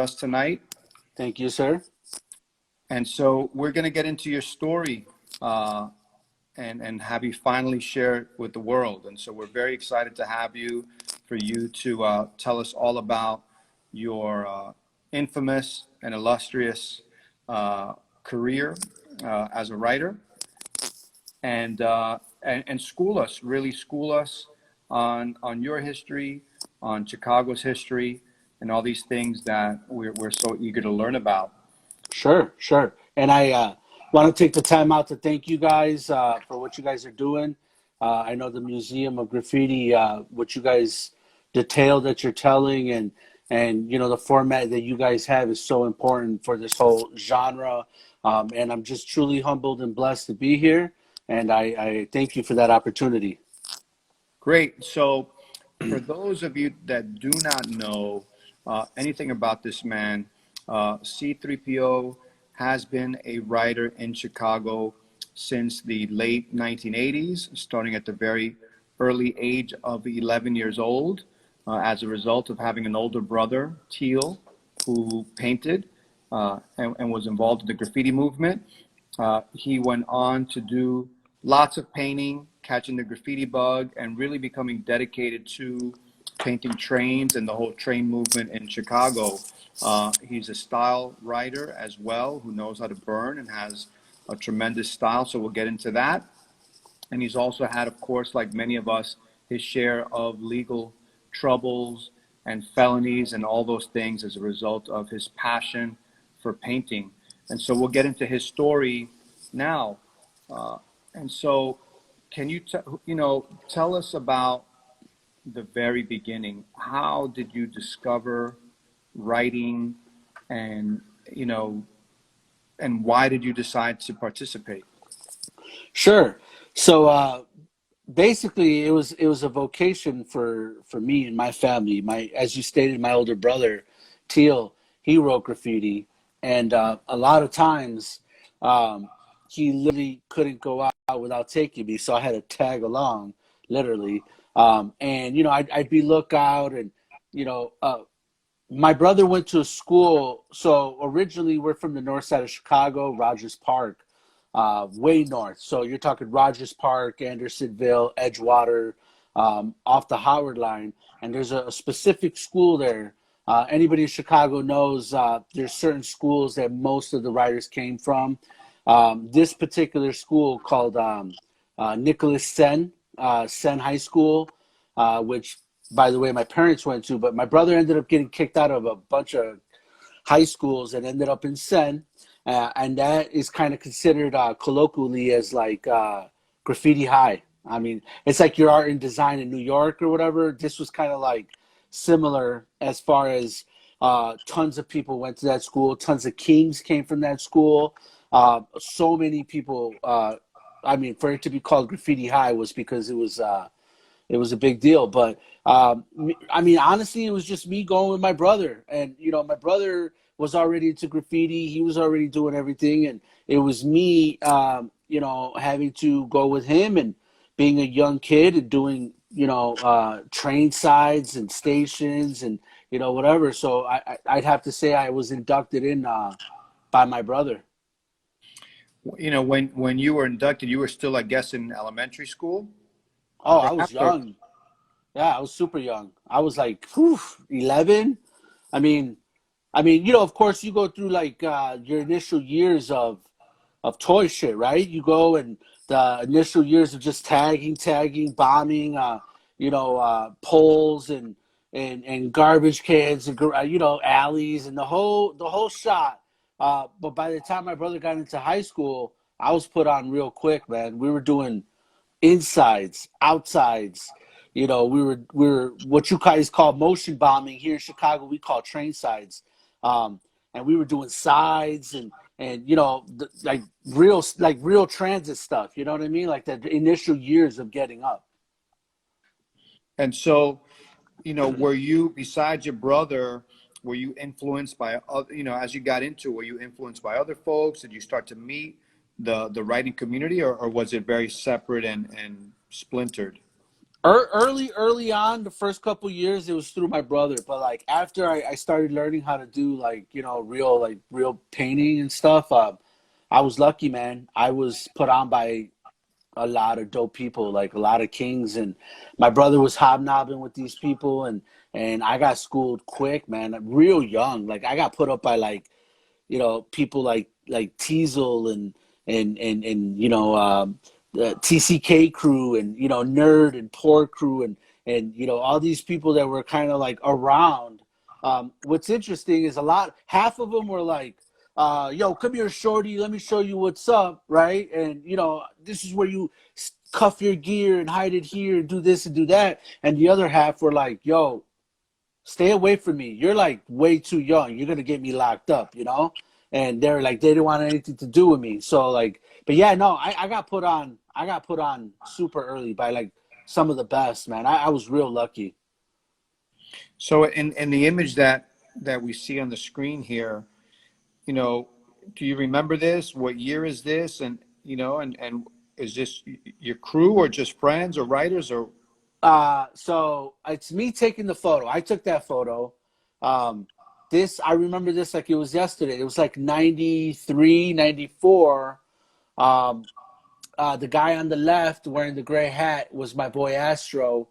us tonight. Thank you, sir. And so we're going to get into your story and have you finally share it with the world. And so we're very excited to have you, for you to tell us all about your infamous and illustrious career as a writer, and school us, really school us on your history, on Chicago's history, and all these things that we're so eager to learn about. Sure, sure. And I want to take the time out to thank you guys for what you guys are doing. I know the Museum of Graffiti, what you guys detail that you're telling, and you know the format that you guys have is so important for this whole genre. And I'm just truly humbled and blessed to be here. And I thank you for that opportunity. Great. So for those of you that do not know anything about this man, C3PO has been a writer in Chicago since the late 1980s, starting at the very early age of 11 years old, as a result of having an older brother, Teal, who painted and was involved in the graffiti movement. He went on to do lots of painting, catching the graffiti bug, and really becoming dedicated to painting trains and the whole train movement in Chicago. He's a style writer as well, who knows how to burn and has a tremendous style, so we'll get into that. And he's also had, of course, like many of us, his share of legal troubles and felonies and all those things as a result of his passion for painting. And so we'll get into his story now. And so can you, tell us about the very beginning? How did you discover writing, and and why did you decide to participate? Sure. So basically, it was a vocation for me and my family. As you stated, my older brother, Teal, he wrote graffiti, and a lot of times he literally couldn't go out without taking me, so I had to tag along, literally. And I'd be lookout, and my brother went to a school. So originally, we're from the north side of Chicago, Rogers Park, way north. So you're talking Rogers Park, Andersonville, Edgewater, off the Howard line. And there's a specific school there. Anybody in Chicago knows there's certain schools that most of the writers came from. This particular school called Nicholas Sen High School, which, by the way, my parents went to, but my brother ended up getting kicked out of a bunch of high schools and ended up in Sen. And that is kind of considered colloquially as like graffiti high. I mean, it's like your art and design in New York or whatever. This was kind of like similar as far as tons of people went to that school. Tons of kings came from that school. So many people, I mean, for it to be called graffiti high was because it was a big deal. But I mean, honestly, it was just me going with my brother. And, my brother was already into graffiti. He was already doing everything. And it was me, having to go with him and being a young kid and doing, train sides and stations and, whatever. So I'd have to say I was inducted in by my brother. When you were inducted, you were still, I guess, in elementary school? Oh, I was young. Yeah, I was super young. I was like 11. I mean, of course, you go through like your initial years of toy shit, right? You go, and the initial years of just tagging, bombing, poles and garbage cans and alleys and the whole shot. But by the time my brother got into high school, I was put on real quick, man. We were doing insides, outsides. We were what you guys call motion bombing here in Chicago. We call train sides, and we were doing sides and like real transit stuff. You know what I mean? Like the initial years of getting up. And so, were you, besides your brother, were you influenced by other, as you got into, were you influenced by other folks? Did you start to meet the writing community, or was it very separate and splintered? Early on, the first couple years, it was through my brother. But like after I started learning how to do like real painting and stuff, I was lucky, man. I was put on by a lot of dope people, like a lot of kings, and my brother was hobnobbing with these people, and I got schooled quick, man, real young. Like I got put up by like people like Teasel and the TCK crew and Nerd and Poor crew and all these people that were kind of like around. What's interesting is half of them were like, yo, come here, shorty, let me show you what's up, right? And this is where you cuff your gear and hide it here and do this and do that. And the other half were like, yo, stay away from me. You're like way too young. You're gonna get me locked up, And they're like, they didn't want anything to do with me. So like, but yeah, no, I got put on. I got put on super early by like some of the best, man. I was real lucky. So in the image that we see on the screen here, do you remember this? What year is this? And and is this your crew or just friends or writers or? So it's me taking the photo. I took that photo. I remember this like it was yesterday. It was like 93, 94. Um, the guy on the left wearing the gray hat was my boy Astro.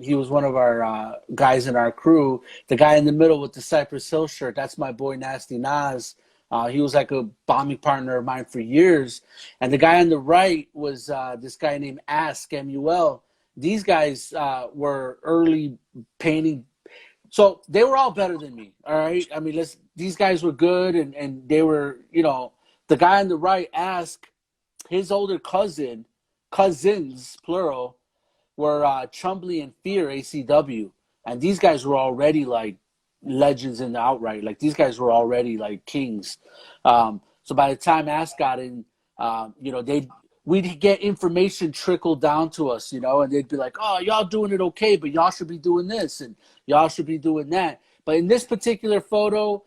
He was one of our guys in our crew. The guy in the middle with the Cypress Hill shirt, that's my boy Nasty Nas. He was like a bombing partner of mine for years. And the guy on the right was this guy named Ask Mul. These guys were early painting. So they were all better than me, all right? I mean, these guys were good, and they were, the guy on the right, Ask, his older cousins, plural, were Chumbly and Fear, ACW. And these guys were already like legends in the outright. Like these guys were already like kings. So by the time Ask got in, we'd get information trickled down to us, and they'd be like, oh, y'all doing it okay, but y'all should be doing this and y'all should be doing that. But in this particular photo,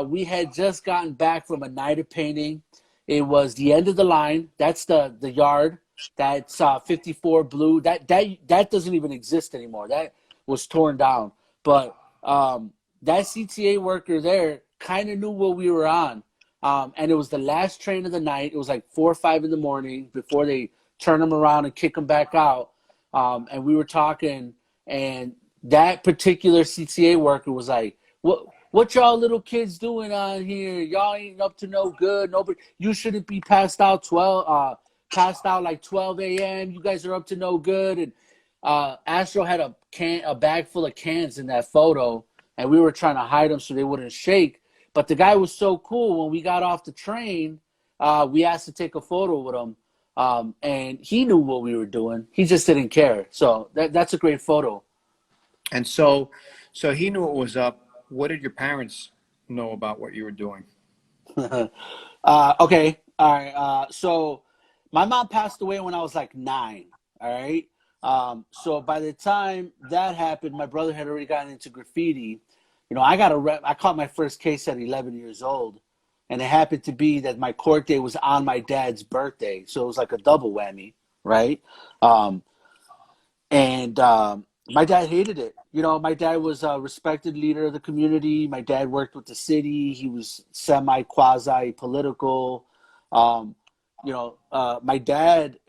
we had just gotten back from a night of painting. It was the end of the line. That's the yard. That's 54 blue. That doesn't even exist anymore. That was torn down. But that CTA worker there kind of knew what we were on. And it was the last train of the night. It was like 4 or 5 in the morning before they turn them around and kick them back out. And we were talking, and that particular CTA worker was like, what y'all little kids doing on here? Y'all ain't up to no good. Nobody, you shouldn't be passed out like 12 a.m. You guys are up to no good. And Astro had a bag full of cans in that photo, and we were trying to hide them so they wouldn't shake. But the guy was so cool. When we got off the train, we asked to take a photo with him, and he knew what we were doing. He just didn't care. So that's a great photo. And so he knew what was up. What did your parents know about what you were doing? Okay. All right. So my mom passed away when I was like 9. All right. So by the time that happened, my brother had already gotten into graffiti. I caught my first case at 11 years old, and it happened to be that my court day was on my dad's birthday. So it was like a double whammy, right? And my dad hated it. My dad was a respected leader of the community. My dad worked with the city. He was semi-quasi political. My dad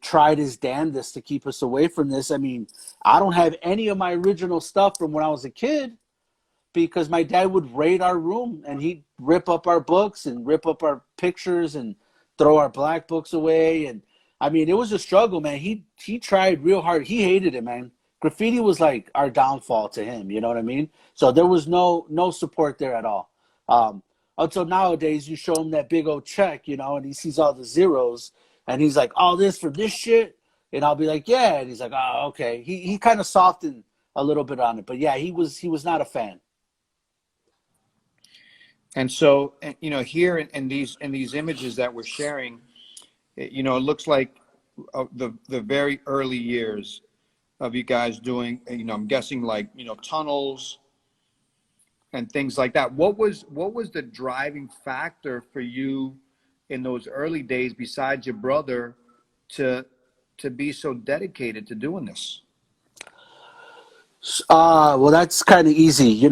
tried his damnedest to keep us away from this. I mean, I don't have any of my original stuff from when I was a kid because my dad would raid our room and he'd rip up our books and rip up our pictures and throw our black books away. And I mean, it was a struggle, man. He tried real hard. He hated it, man. Graffiti was like our downfall to him. You know what I mean? So there was no support there at all. Until nowadays, you show him that big old check, and he sees all the zeros, and he's like, "All this for this shit," and I'll be like, "Yeah," and he's like, "Oh, okay." He kind of softened a little bit on it, but yeah, he was not a fan. And so, here in these images that we're sharing, it looks like the very early years of you guys doing, I'm guessing like, tunnels and things like that. What was the driving factor for you in those early days, besides your brother, to be so dedicated to doing this? Well, that's kind of easy.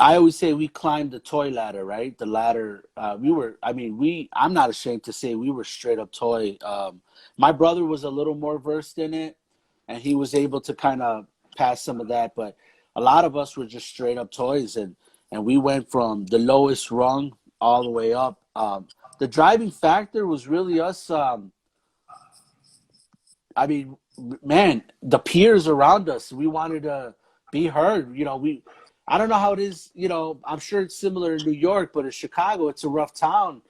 I always say we climbed the toy ladder, right? The ladder, I'm not ashamed to say we were straight up toy. My brother was a little more versed in it and he was able to kind of pass some of that, but a lot of us were just straight up toys and we went from the lowest rung all the way up. The driving factor was really us. I mean, man, the peers around us, we wanted to be heard. I don't know how it is. I'm sure it's similar in New York, but in Chicago, it's a rough town,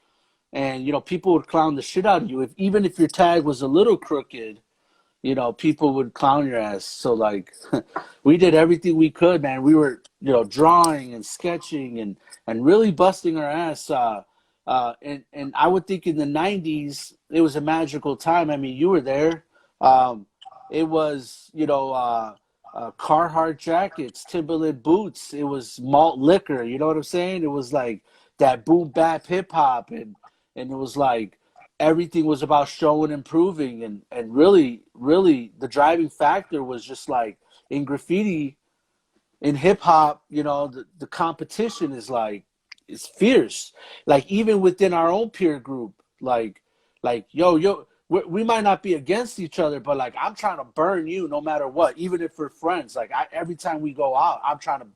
and people would clown the shit out of you even if your tag was a little crooked. People would clown your ass. So like, we did everything we could, man. We were, drawing and sketching and really busting our ass. And I would think in the '90s it was a magical time. I mean, you were there. Um, it was, Carhartt jackets, Timberland boots. It was malt liquor. You know what I'm saying? It was like that boom bap hip hop, and it was like everything was about showing and proving, and really the driving factor was just like in graffiti, in hip hop, the competition is like it's fierce. Like even within our own peer group, like yo, we might not be against each other, but like I'm trying to burn you no matter what, even if we're friends. Like every time we go out, I'm trying to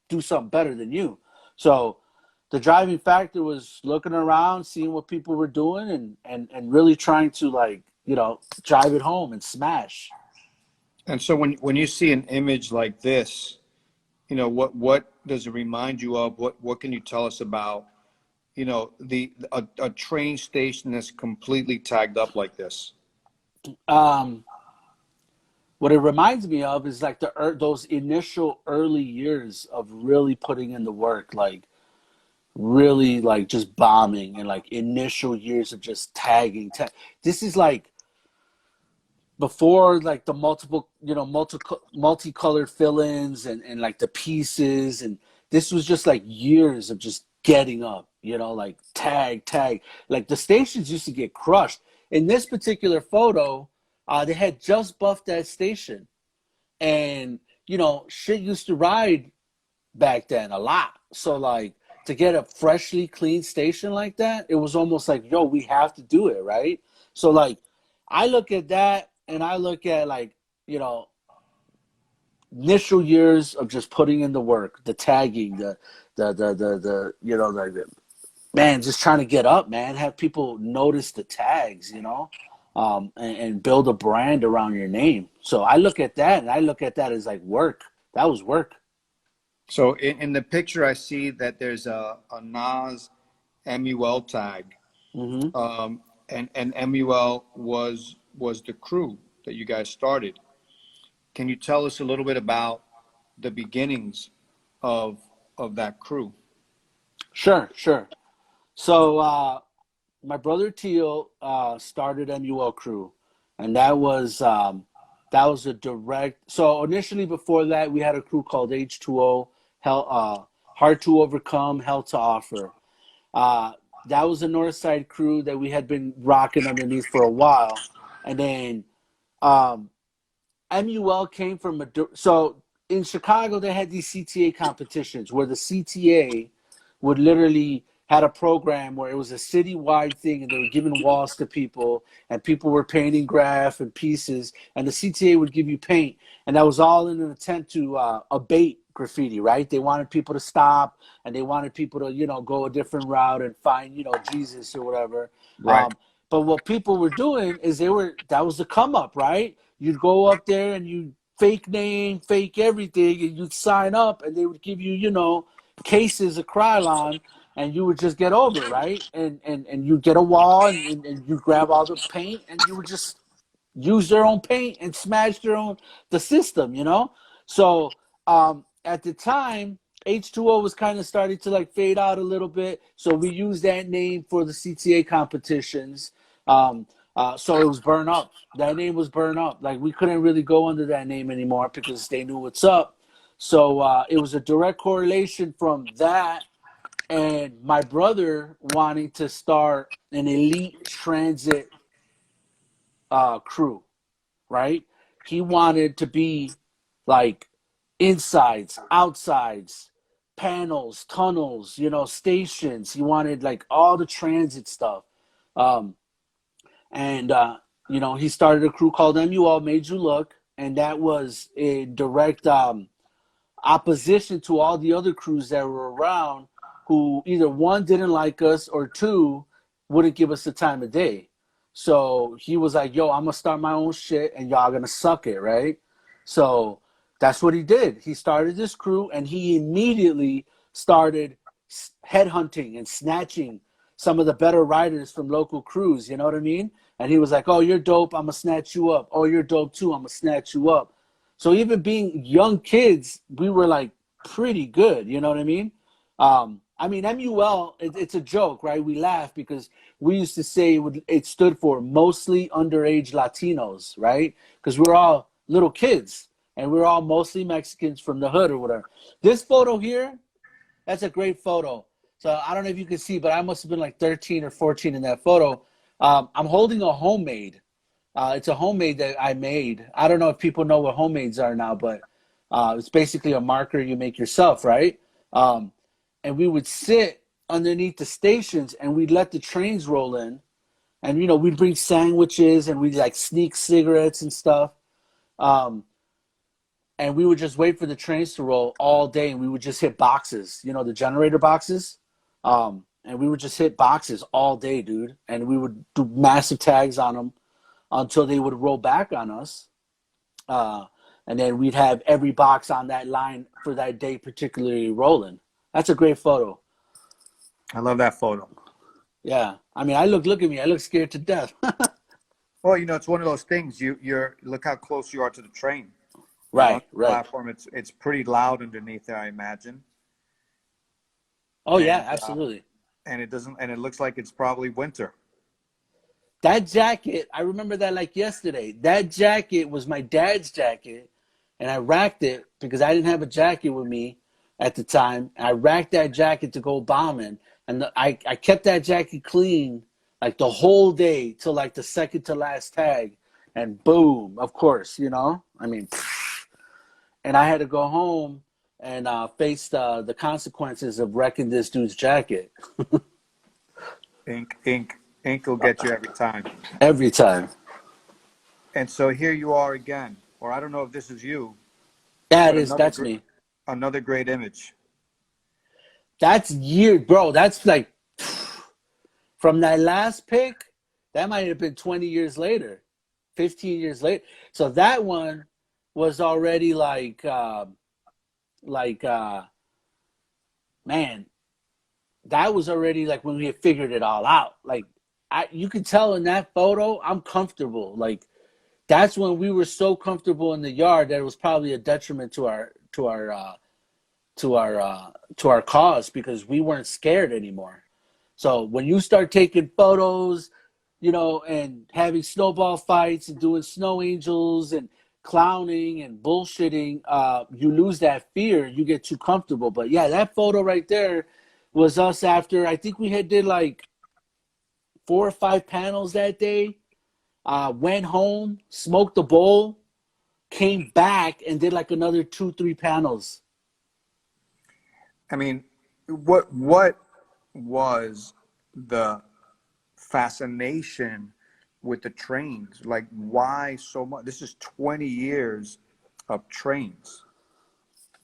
do something better than you. So the driving factor was looking around, seeing what people were doing, and really trying to like drive it home and smash. And so when you see an image like this, what does it remind you of? What can you tell us about, a train station that's completely tagged up like this? Um, what it reminds me of is like those initial early years of really putting in the work, like really like just bombing and like initial years of just tagging. This is like before like the multicolored fill-ins and like the pieces, and this was just like years of just getting up, like tag. Like the stations used to get crushed. In this particular photo, they had just buffed that station, and shit used to ride back then a lot. So like to get a freshly clean station like that, it was almost like, yo, we have to do it, right? So like I look at that and I look at like, you know, initial years of just putting in the work, the tagging, the like man, just trying to get up, man, have people notice the tags, and build a brand around your name. So I look at that and I look at that as like work. That was work. So in the picture, I see that there's a Nas MUL tag, Hmm. and MUL was the crew that you guys started. Can you tell us a little bit about the beginnings of that crew? Sure. So my brother Teal started MUL Crew, and that was a direct. So initially, before that, we had a crew called H2O, Hell, Hard to Overcome, Hell to Offer. Uh, that was a North Side crew that we had been rocking underneath for a while, and then um, MUL came from so in Chicago they had these CTA competitions where the CTA would literally had a program where it was a citywide thing and they were giving walls to people and people were painting graph and pieces and the CTA would give you paint, and that was all in an attempt to abate graffiti, right? They wanted people to stop and they wanted people to go a different route and find Jesus or whatever. Right. um, but what people were doing is that was the come up, right? You'd go up there and you fake name, fake everything, and you'd sign up, and they would give you, cases of Krylon, and you would just get over it, right? And you get a wall, and you grab all the paint, and you would just use their own paint and smash the system. So at the time, H2O was kind of starting to like fade out a little bit, so we used that name for the CTA competitions. Um, so it was Burn Up. That name was Burn Up. Like we couldn't really go under that name anymore because they knew what's up. So it was a direct correlation from that and my brother wanting to start an elite transit crew, right? He wanted to be like insides, outsides, panels, tunnels, stations. He wanted like all the transit stuff. Um, and, he started a crew called MUL, Made You Look. And that was a direct opposition to all the other crews that were around who either one didn't like us or two wouldn't give us the time of day. So he was like, yo, I'm going to start my own shit and y'all going to suck it, right? So that's what he did. He started this crew and he immediately started headhunting and snatching some of the better riders from local crews, you know what I mean? And he was like, oh, you're dope, I'm going to snatch you up. Oh, you're dope too, I'm going to snatch you up. So even being young kids, we were like pretty good, you know what I mean? MUL, it's a joke, right? We laugh because we used to say it stood for mostly underage Latinos, right? Because we're all little kids and we're all mostly Mexicans from the hood or whatever. This photo here, that's a great photo. So I don't know if you can see, but I must have been like 13 or 14 in that photo. I'm holding a homemade. It's a homemade that I made. I don't know if people know what homemades are now, but it's basically a marker you make yourself, right? And we would sit underneath the stations and we'd let the trains roll in. And, we'd bring sandwiches and we'd like sneak cigarettes and stuff. And we would just wait for the trains to roll all day. And we would just hit boxes, the generator boxes. And we would just hit boxes all day, dude. And we would do massive tags on them until they would roll back on us. And then we'd have every box on that line for that day particularly rolling. That's a great photo. I love that photo. Yeah. Look at me. I look scared to death. Well, it's one of those things. You're look how close you are to the train. Right, The right. platform, it's pretty loud underneath there, I imagine. Oh, yeah, absolutely. And it looks like it's probably winter. That jacket, I remember that like yesterday. That jacket was my dad's jacket, and I racked it because I didn't have a jacket with me at the time. And I racked that jacket to go bombing, and I kept that jacket clean like the whole day till like the second to last tag, and boom, of course, and I had to go home and face the consequences of wrecking this dude's jacket. Ink will get you every time. Every time. And so here you are again, or I don't know if this is you. Yeah, it is. That's me. Another great image. That's bro. That's like from that last pick. That might have been 20 years later, 15 years later. So that one was already man, that was already like when we had figured it all out. Like you could tell in that photo, I'm comfortable. Like that's when we were so comfortable in the yard that it was probably a detriment to our cause because we weren't scared anymore. So when you start taking photos, and having snowball fights and doing snow angels and clowning and bullshitting, you lose that fear. You get too comfortable. But yeah, that photo right there was us after, I think we did like 4 or 5 panels that day. Went home, smoked the bowl, came back and did like another 2-3 panels. What was the fascination with the trains? Like, why so much? This is 20 years of trains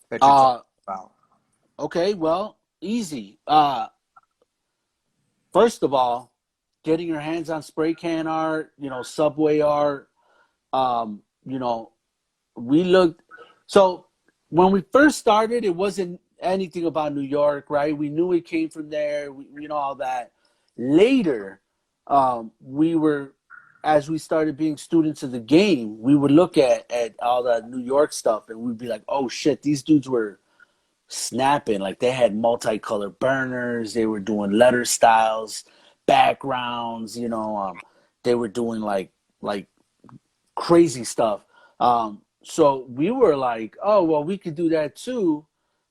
that you're talking about. Okay, well, easy. First of all, getting your hands on spray can art, subway art. We looked. So when we first started, it wasn't anything about New York, right? We knew it came from there. We know all that. Later, as we started being students of the game, we would look at all the New York stuff and we'd be like, oh shit, these dudes were snapping. Like they had multicolored burners. They were doing letter styles, backgrounds, they were doing like crazy stuff. So we were like, oh, well, we could do that too.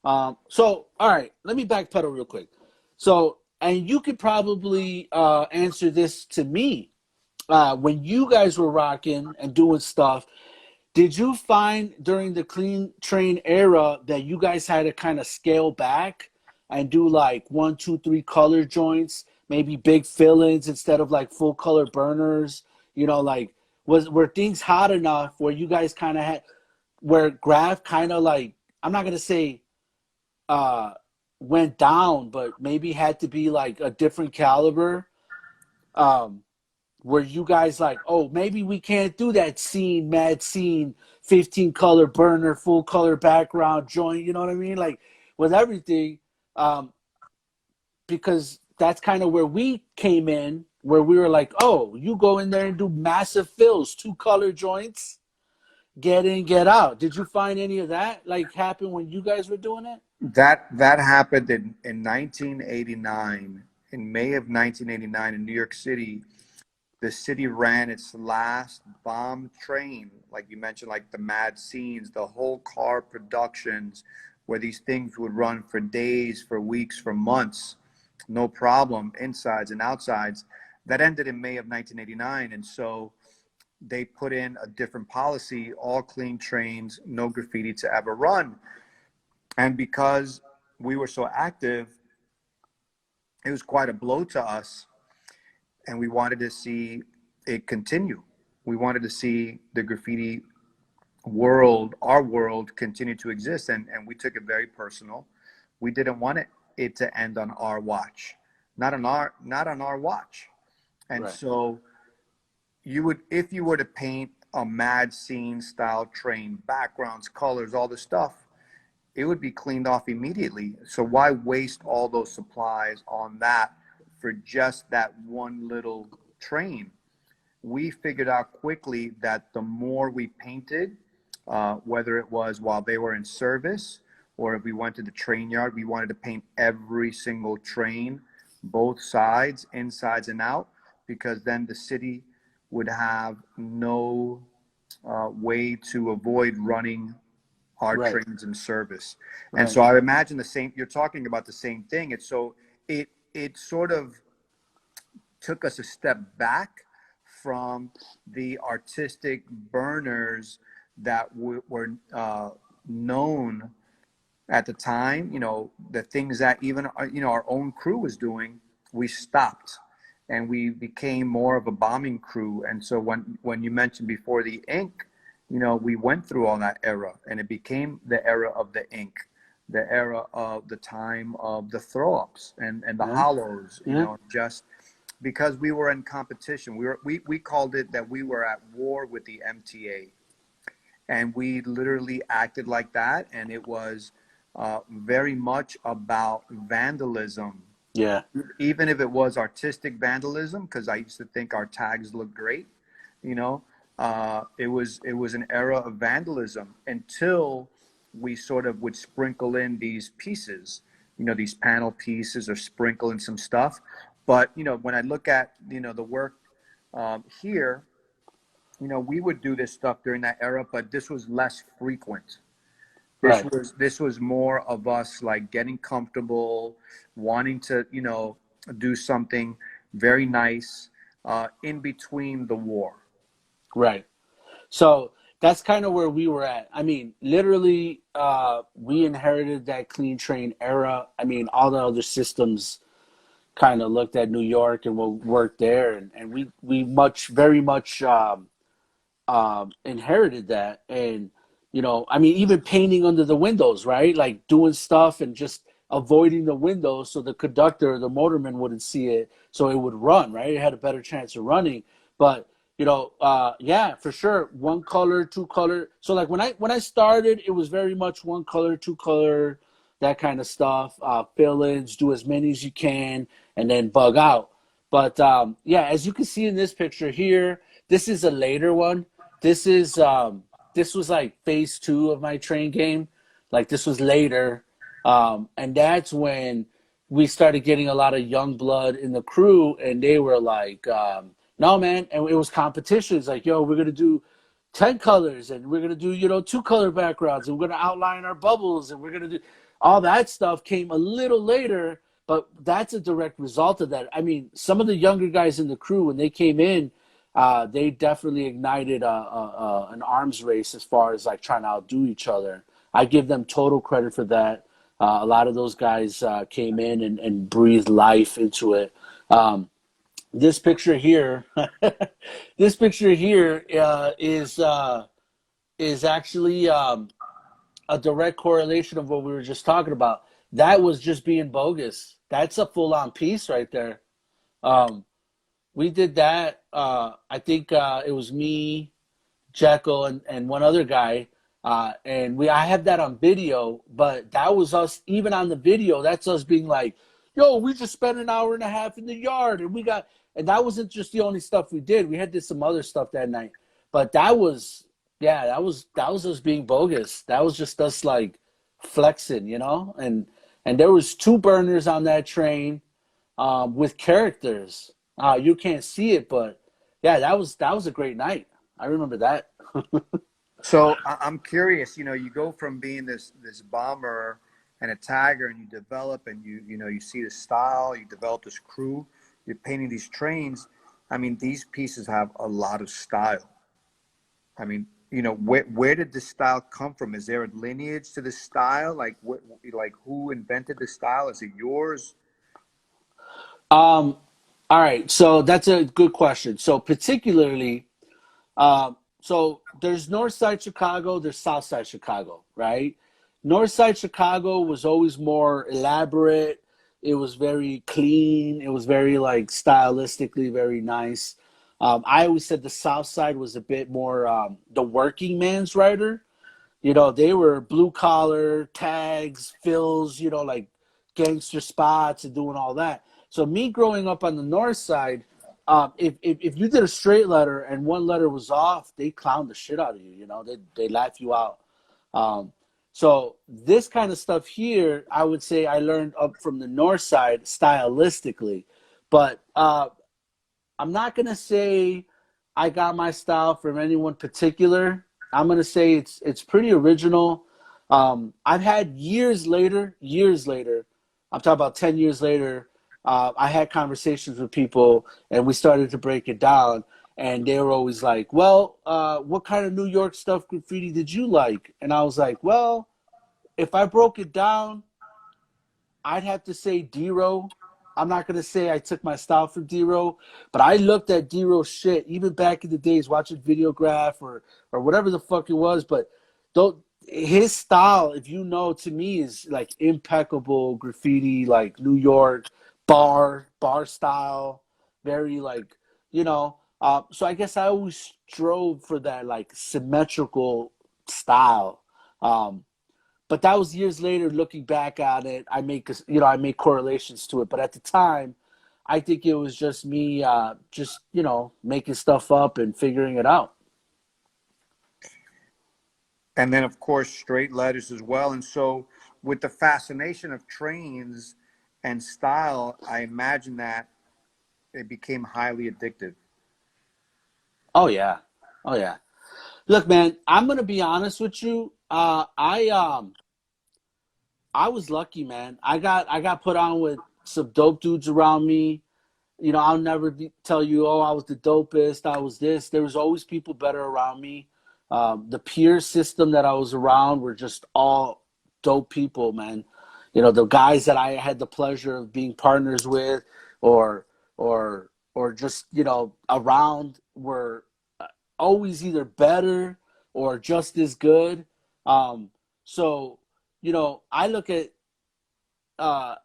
So, all right, let me backpedal real quick. So, and you could probably answer this to me. When you guys were rocking and doing stuff, Did you find during the clean train era that you guys had to kind of scale back and do like one, two, three color joints, maybe big fill-ins instead of like full color burners? You know, like were things hot enough where you guys kind of had where graph kind of like, I'm not gonna say uh went down, but maybe had to be like a different caliber. Um, were you guys like, oh, maybe we can't do that scene, mad scene, 15 color burner, full color background joint, you know what I mean? Like with everything, um, because that's kind of where we came in, where we were like, oh, you go in there and do massive fills, two color joints, get in, get out. Did you find any of that like happen when you guys were doing it? That happened in 1989, in May of 1989 in New York City. The city ran its last bomb train, like you mentioned, like the mad scenes, the whole car productions, where these things would run for days, for weeks, for months, no problem, insides and outsides. That ended in May of 1989, and so they put in a different policy: all clean trains, no graffiti to ever run. And because we were so active, it was quite a blow to us, and we wanted to see it continue. We wanted to see the graffiti world, our world, continue to exist, and we took it very personal. We didn't want it to end on our watch, not on our watch. And Right. so you would, if you were to paint a mad scene style train, backgrounds, colors, all the stuff, it would be cleaned off immediately. So why waste all those supplies on that for just that one little train? We figured out quickly that the more we painted, whether it was while they were in service or if we went to the train yard, we wanted to paint every single train, both sides, insides and out, because then the city would have no way to avoid running our Right. trains in service. And Right. so I imagine the same, you're talking about the same thing. It's so it sort of took us a step back from the artistic burners that were known at the time. You know, the things that even our own crew was doing, we stopped, and we became more of a bombing crew. And so when you mentioned before the ink, we went through all that era, and it became the era of the ink, the era of the time of the throw ups and the Yeah. hollows, Yeah. just because we were in competition. We called it that we were at war with the MTA, and we literally acted like that. And it was very much about vandalism, Yeah. even if it was artistic vandalism, because I used to think our tags looked great. you know it was an era of vandalism until we sort of would sprinkle in these pieces, these panel pieces, or sprinkle in some stuff. But when I look at the work here, we would do this stuff during that era, but this was less frequent. this Right. was this was more of us like getting comfortable, wanting to do something very nice in between the war. Right. So that's kind of where we were at. I mean, literally, we inherited that clean train era. I mean, all the other systems kind of looked at New York and will work there, and we very much inherited that. And I mean, even painting under the windows, right? Like doing stuff and just avoiding the windows so the conductor or the motorman wouldn't see it, so it would run, right? It had a better chance of running. But yeah, for sure, one color, two color. So like when I started, it was very much one color, two color, that kind of stuff. Fill-ins, do as many as you can, and then bug out. But yeah, as you can see in this picture here, this is a later one. This was like phase two of my train game. Like this was later, and that's when we started getting a lot of young blood in the crew, and they were like, "No, man!" And it was competitions. Like, "Yo, we're gonna do 10 colors, and we're gonna do two color backgrounds, and we're gonna outline our bubbles, and we're gonna do all that stuff." Came a little later, but that's a direct result of that. I mean, some of the younger guys in the crew when they came in, they definitely ignited an arms race as far as like trying to outdo each other. I give them total credit for that. A lot of those guys came in and breathed life into it. This picture here, this picture here is actually a direct correlation of what we were just talking about. That was just being bogus. That's a full on piece right there. Um, we did that. I think it was me, Jekyll, and one other guy. And I have that on video, but that was us, even on the video, that's us being like, yo, we just spent an hour and a half in the yard and that wasn't just the only stuff we did. We had did some other stuff that night, but that was us being bogus. That was just us like flexing, and there was two burners on that train, with characters. You can't see it, but yeah, that was a great night. I remember that. So I'm curious, you go from being this bomber and a tagger, and you develop, and you see the style, you develop this crew, you're painting these trains. I mean, these pieces have a lot of style. I mean, where did this style come from? Is there a lineage to this style? Like who invented the style? Is it yours? Um, all right, so that's a good question. So particularly, so there's North Side Chicago, there's South Side Chicago, right? North Side Chicago was always more elaborate. It was very clean. It was very like stylistically very nice. I always said the South Side was a bit more the working man's writer. They were blue collar, tags, fills, like gangster spots and doing all that. So me growing up on the north side, if you did a straight letter and one letter was off, they clown the shit out of you. They laugh you out. Um, so this kind of stuff here, I would say I learned up from the north side stylistically, but I'm not gonna say I got my style from anyone particular. I'm gonna say it's pretty original. I've had years later. I'm talking about 10 years later. I had conversations with people, and we started to break it down. And they were always like, "Well, what kind of New York stuff graffiti did you like?" And I was like, "Well, if I broke it down, I'd have to say D-Row. I'm not going to say I took my style from D-Row, but I looked at D-Row shit even back in the days watching Videograph or whatever the fuck it was. But don't, his style, if you know, to me is like impeccable graffiti, like New York bar style, very like, so I guess I always strove for that like symmetrical style. Um, but that was years later. Looking back at it, I make correlations to it. But at the time, I think it was just me, just making stuff up and figuring it out. And then, of course, straight letters as well. And so, with the fascination of trains and style, I imagine that it became highly addictive. Oh yeah, oh yeah. Look, man, I'm gonna be honest with you. I was lucky, man. I got put on with some dope dudes around me. I'll never tell you, oh, I was the dopest, I was this. There was always people better around me. The peer system that I was around were just all dope people, man. The guys that I had the pleasure of being partners with, or or just around were always either better or just as good. So I look at uh,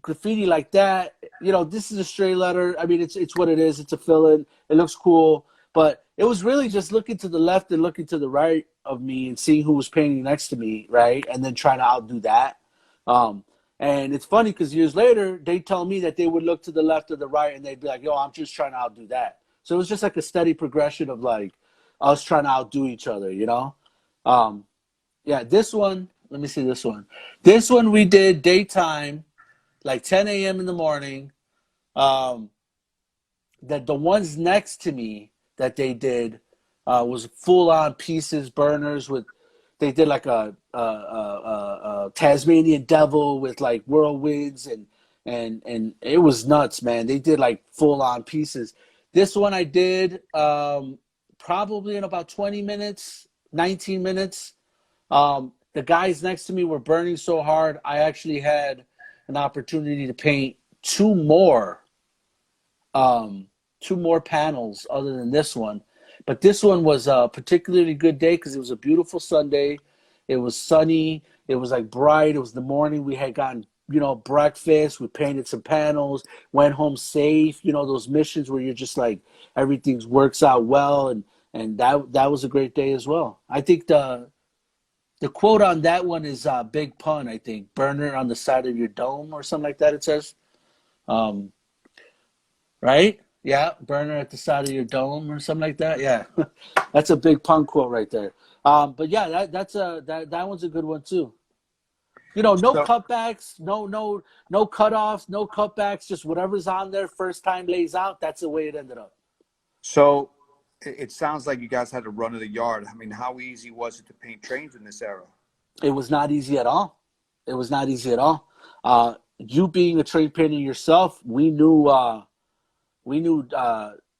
graffiti like that. This is a straight letter. I mean, it's what it is. It's a fill-in. It looks cool, but it was really just looking to the left and looking to the right of me and seeing who was painting next to me, right, and then trying to outdo that. Um, and it's funny because years later they tell me that they would look to the left or the right and they'd be like, "Yo, I'm just trying to outdo that." So it was just like a steady progression of like us trying to outdo each other. Um, yeah, this one. Let me see this one. This one we did daytime, like 10 a.m. in the morning. Um, that the ones next to me that they did was full on pieces burners with. They did like a Tasmanian devil with like whirlwinds and it was nuts, man. They did like full on pieces. This one I did probably in about 20 minutes, 19 minutes. The guys next to me were burning so hard, I actually had an opportunity to paint um, two more panels other than this one. But this one was a particularly good day because it was a beautiful Sunday. It was sunny. It was like bright. It was the morning. We had gotten, breakfast. We painted some panels, went home safe. Those missions where you're just like, everything works out well. And that was a great day as well. I think the quote on that one is Big Pun, I think. Burner on the side of your dome or something like that, it says. Um, right? Yeah, burner at the side of your dome or something like that. Yeah, that's a Big Pun quote right there. But yeah, that one's a good one too. No So, cutbacks, no cutoffs, no cutbacks. Just whatever's on there, first time lays out. That's the way it ended up. so it sounds like you guys had to run to the yard. I mean, how easy was it to paint trains in this era? It was not easy at all. It was not easy at all. You being a trade painter yourself, we knew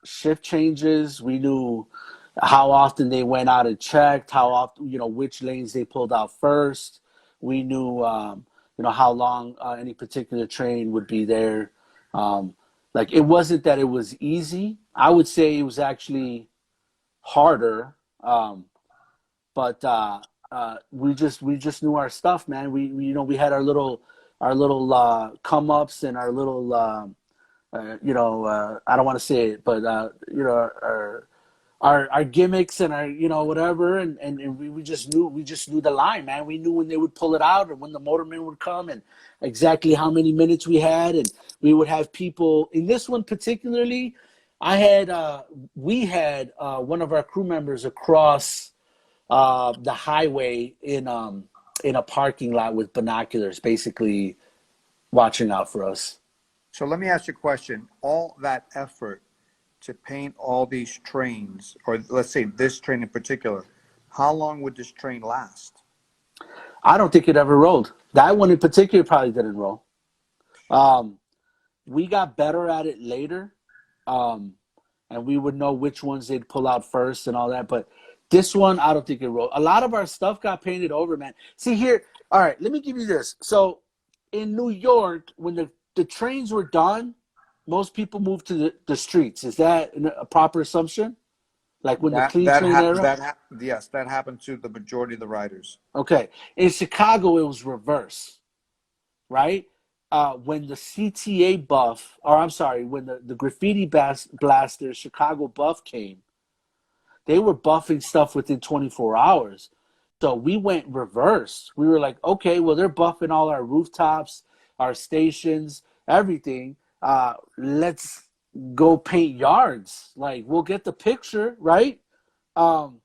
shift changes. We knew how often they went out and checked, how often, which lanes they pulled out first. We knew, how long any particular train would be there. Like it wasn't that it was easy. I would say it was actually harder. But we just knew our stuff, man. We had our little come ups and our little I don't want to say it, but our gimmicks and our whatever, and we just knew the line, man. We knew when they would pull it out or when the motorman would come and exactly how many minutes we had, and we would have people in this one particularly. We had one of our crew members across the highway in a parking lot with binoculars, basically watching out for us. So let me ask you a question. All that effort to paint all these trains, or let's say this train in particular, how long would this train last? I don't think it ever rolled. That one in particular probably didn't roll. Um, we got better at it later, um, and we would know which ones they'd pull out first and all that. But this one, I don't think it rolled. A lot of our stuff got painted over, man. See here, all right, let me give you this. So in New York, when the trains were done, most people moved to the streets. Is that a proper assumption? Like when the clean train era? Yes, that happened to the majority of the riders. Okay. In Chicago, it was reverse, right? When the CTA buff, or I'm sorry, when the graffiti blaster Chicago buff came, they were buffing stuff within 24 hours. So we went reverse. We were like, okay, well, they're buffing all our rooftops, our stations, everything. Let's go paint yards. Like, we'll get the picture, right? Um,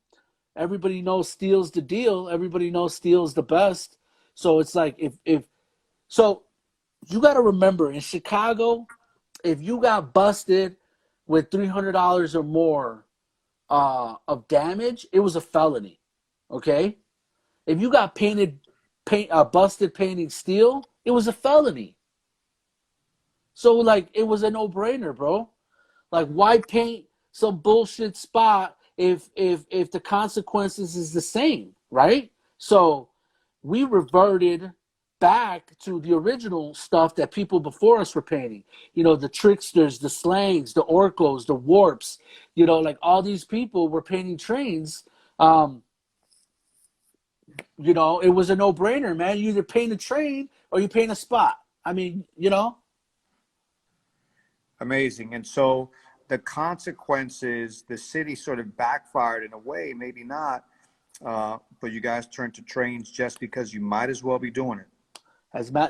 Everybody knows steel's the deal. Everybody knows steel's the best. So it's like so you got to remember in Chicago, if you got busted with $300 or more of damage, it was a felony. Okay, if you got busted painting steel, it was a felony. So like it was a no-brainer, bro. Like why paint some bullshit spot if the consequences is the same, right? So we reverted back to the original stuff that people before us were painting. The tricksters, the slangs, the orcos, the warps, like all these people were painting trains. Um, it was a no-brainer, man. You either paint a train or you paint a spot. I mean, Amazing. And so the consequences, the city sort of backfired in a way, maybe not, but you guys turned to trains just because you might as well be doing it.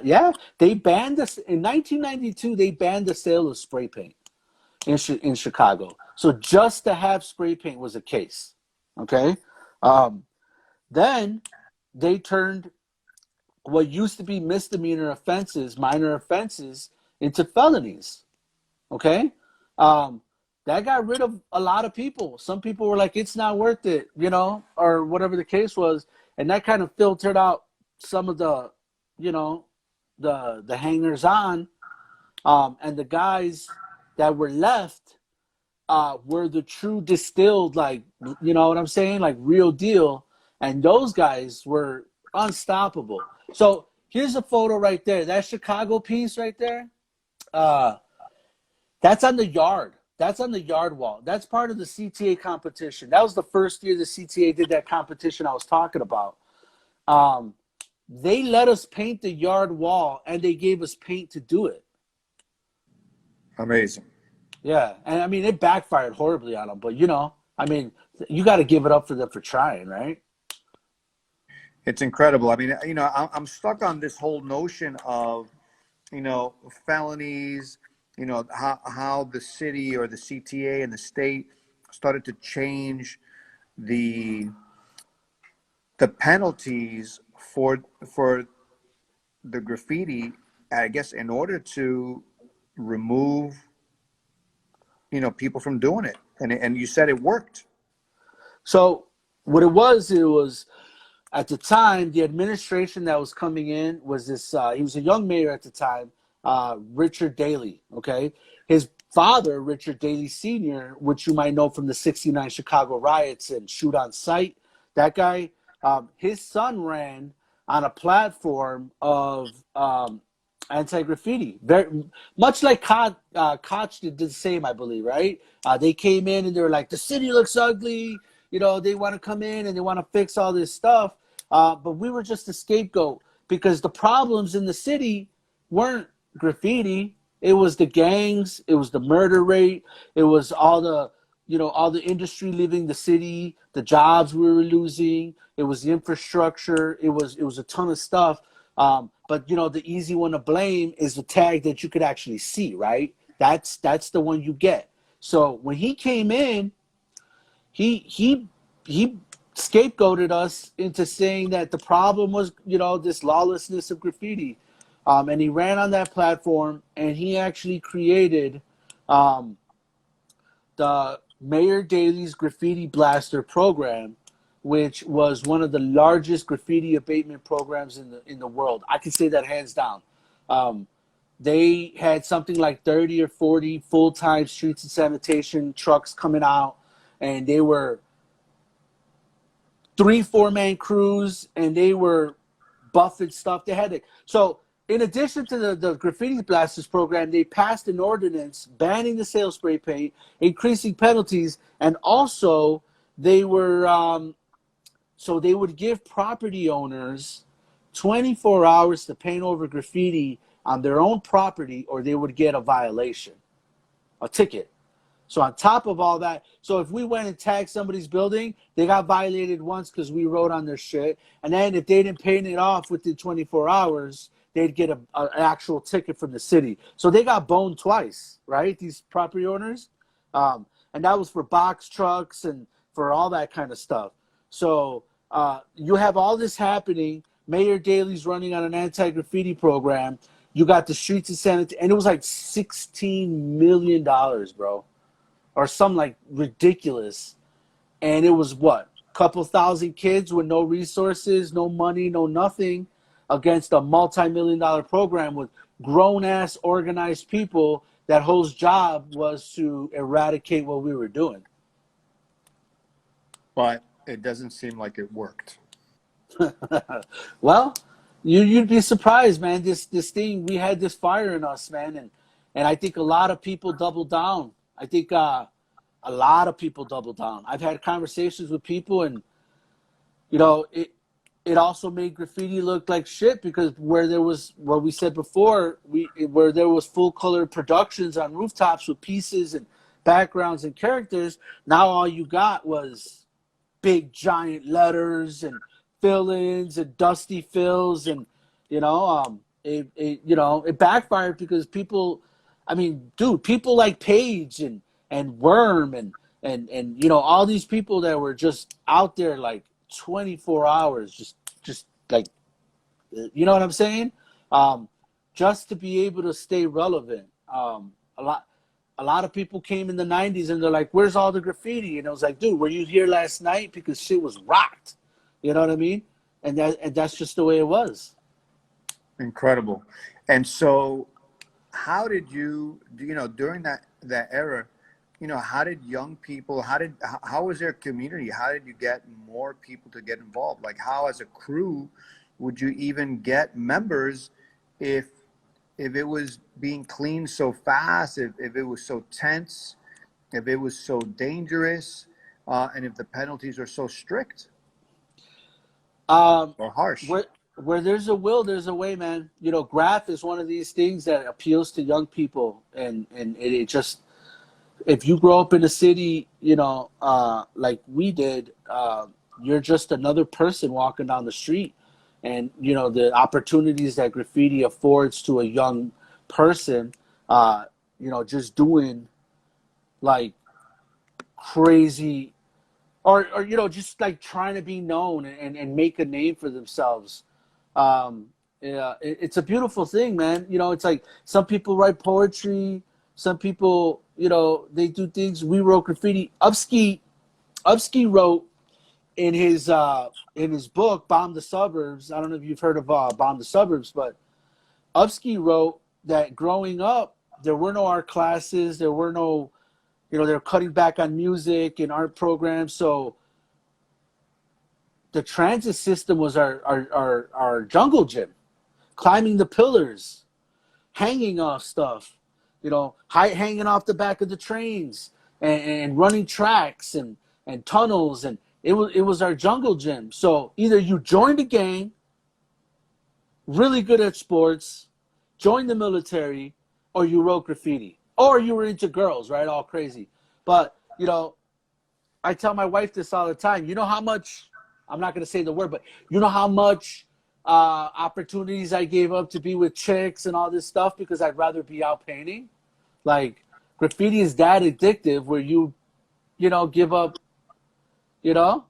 yeah, they banned us in 1992. They banned the sale of spray paint in Chicago. So just to have spray paint was a case. Okay, then they turned what used to be misdemeanor offenses, minor offenses, into felonies. Okay, that got rid of a lot of people. Some people were like, "It's not worth it," or whatever the case was, and that kind of filtered out some of the, the hangers on, and the guys that were left were the true distilled, like, you know what I'm saying, like real deal, and those guys were unstoppable. So here's a photo right there. That Chicago piece right there. Uh, that's on the yard. That's on the yard wall. That's part of the CTA competition. That was the first year the CTA did that competition I was talking about. Um, they let us paint the yard wall, and they gave us paint to do it. Amazing. Yeah, and I mean it backfired horribly on them, but you know, I mean, you got to give it up for them for trying, right? It's incredible. I mean, I'm stuck on this whole notion of, felonies, how the city or the CTA and the state started to change the the penalties for the graffiti, I guess, in order to remove, people from doing it. And you said it worked. So what it was at the time, the administration that was coming in was this. He was a young mayor at the time, Richard Daley. Okay, his father, Richard Daley Sr., which you might know from the '69 Chicago riots and Shoot on Sight. That guy, his son ran on a platform of anti-graffiti, very much like Koch did the same, I believe. Right? They came in and they were like, "The city looks ugly." You know, they want to come in and they want to fix all this stuff. But we were just a scapegoat because the problems in the city weren't graffiti. It was the gangs. It was the murder rate. It was all the, all the industry leaving the city, the jobs we were losing. It was the infrastructure. It was a ton of stuff. But the easy one to blame is the tag that you could actually see, right? That's the one you get. So when he came in, he scapegoated us into saying that the problem was, this lawlessness of graffiti. And he ran on that platform, and he actually created the Mayor Daley's Graffiti Blaster program, which was one of the largest graffiti abatement programs in the world. I can say that hands down. They had something like 30 or 40 full-time streets and sanitation trucks coming out, and they were 3-4 man crews, and they were buffing stuff. They had it. So in addition to the graffiti blasters program, they passed an ordinance banning the sale of spray paint, increasing penalties, and also they were so they would give property owners 24 hours to paint over graffiti on their own property, or they would get a violation, a ticket. So on top of all that, so if we went and tagged somebody's building, they got violated once because we wrote on their shit. And then if they didn't paint it off within 24 hours, they'd get an actual ticket from the city. So they got boned twice, right? These property owners. And that was for box trucks and for all that kind of stuff. So you have all this happening. Mayor Daley's running on an anti-graffiti program. You got the streets of sanity, and it was like $16 million, bro. Or some like ridiculous. And it was what? Couple thousand kids with no resources, no money, no nothing, against a multi-million-dollar program with grown-ass organized people that whose job was to eradicate what we were doing. But it doesn't seem like it worked. Well, you'd be surprised, man. This thing, we had this fire in us, man, and I think a lot of people doubled down. I think a lot of people doubled down. I've had conversations with people, and it also made graffiti look like shit, because where there was, what we said before, where there was full color productions on rooftops with pieces and backgrounds and characters, now all you got was big giant letters and fill-ins and dusty fills, and it backfired because people, I mean, dude, people like Paige and Worm and all these people that were just out there like 24 hours, just like, you know what I'm saying? Just to be able to stay relevant. A lot of people came in the 90s and they're like, where's all the graffiti? And I was like, dude, were you here last night? Because shit was rocked. You know what I mean? And that's just the way it was. Incredible. And so how did you, during that era, how did young people, how was their community? How did you get more people to get involved? Like, how as a crew would you even get members if it was being cleaned so fast, if it was so tense, if it was so dangerous, and if the penalties are so strict Um, or harsh? where there's a will, there's a way, man. You know, graph is one of these things that appeals to young people, and it just, if you grow up in a city, like we did, you're just another person walking down the street, and the opportunities that graffiti affords to a young person, just doing like crazy, or just like trying to be known and make a name for themselves. Yeah, it's a beautiful thing, man. It's like some people write poetry, some people, they do things. We wrote graffiti. Upski wrote in his book Bomb the Suburbs. I don't know if you've heard of Bomb the Suburbs, but Upski wrote that growing up there were no art classes, there were no, they're cutting back on music and art programs. So the transit system was our jungle gym, climbing the pillars, hanging off stuff, hanging off the back of the trains, and running tracks and tunnels, and it was our jungle gym. So either you joined a gang, really good at sports, joined the military, or you wrote graffiti, or you were into girls, right? All crazy. But I tell my wife this all the time. You know how much, I'm not going to say the word, but you know how much opportunities I gave up to be with chicks and all this stuff because I'd rather be out painting? Like, graffiti is that addictive where give up, you know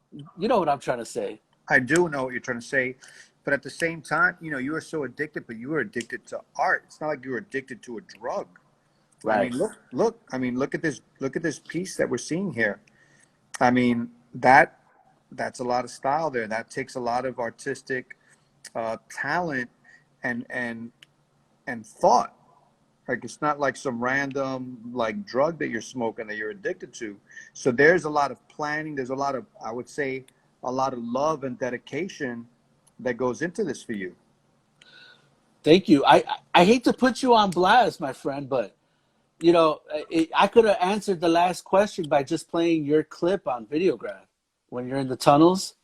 what I'm trying to say. I do know what you're trying to say, but at the same time, you were so addicted, but you were addicted to art. It's not like you were addicted to a drug. I Right. mean, look. I mean, look at this. Look at this piece that we're seeing here. I mean, that's a lot of style there. That takes a lot of artistic talent and thought. Like, it's not like some random like drug that you're smoking that you're addicted to. So there's a lot of planning. There's a lot of, I would say, a lot of love and dedication that goes into this for you. Thank you. I hate to put you on blast, my friend, but I could have answered the last question by just playing your clip on Videograph when you're in the tunnels.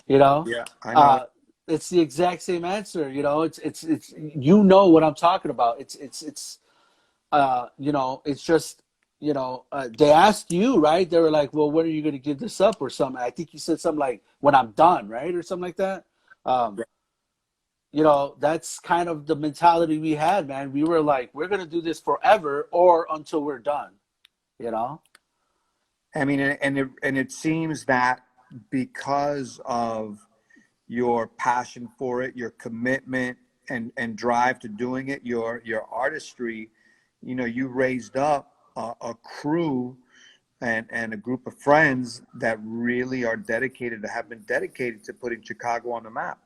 You know, Yeah, I know. uh, it's the exact same answer. It's you know what I'm talking about. It's just they asked you, right? They were like, well, when are you going to give this up or something? I think you said something like when I'm done, right, or something like that. Um, that's kind of the mentality we had, man. We were like, we're going to do this forever or until we're done. You know. I mean, and it seems that because of your passion for it, your commitment and drive to doing it, your artistry, you raised up a crew and a group of friends that really are dedicated, to have been dedicated to putting Chicago on the map.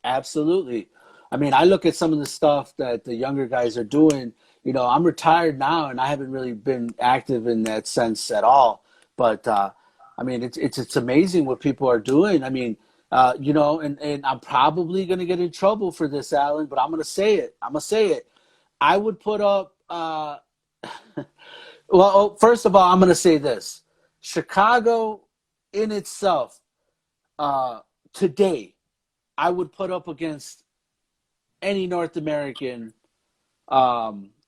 Absolutely. I mean, I look at some of the stuff that the younger guys are doing. I'm retired now, and I haven't really been active in that sense at all. But I mean, it's amazing what people are doing. I mean, and I'm probably gonna get in trouble for this, Alan, but I'm gonna say it. I'm gonna say it. I would put up. Well, first of all, I'm gonna say this: Chicago, in itself, today, I would put up against any North American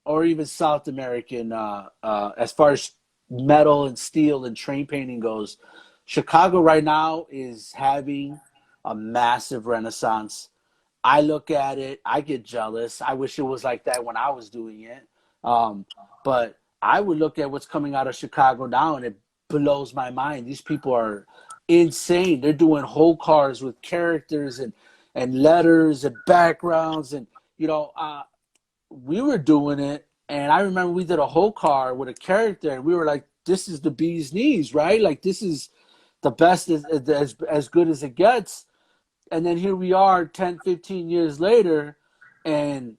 or even South American as far as metal and steel and train painting goes. Chicago right now is having a massive renaissance. I look at it, I get jealous. I wish it was like that when I was doing it. Um, but I would look at what's coming out of Chicago now, and it blows my mind. These people are insane. They're doing whole cars with characters and letters and backgrounds, and we were doing it. And I remember we did a whole car with a character, and we were like, "This is the bee's knees, right? Like this is the best, as good as it gets." And then here we are 10, 15 years later, and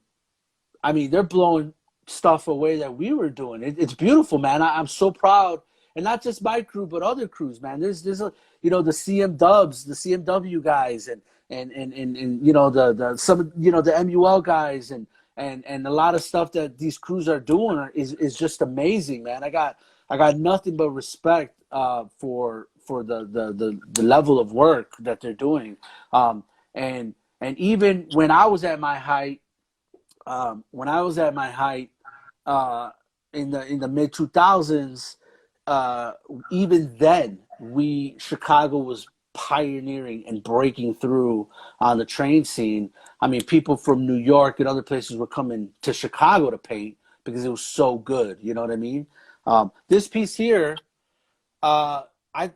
I mean, they're blowing stuff away that we were doing. It's beautiful, man. I'm so proud, and not just my crew, but other crews, man. There's a, you know, the CM Dubs, the CMW guys, and you know the some, you know, the MUL guys, and a lot of stuff that these crews are doing is just amazing, man. I got nothing but respect for the level of work that they're doing, and even when I was at my height, when I was at my height in the mid 2000s, uh, even then Chicago was pioneering and breaking through on the train scene. I mean, people from New York and other places were coming to Chicago to paint because it was so good. You know what I mean? This piece here,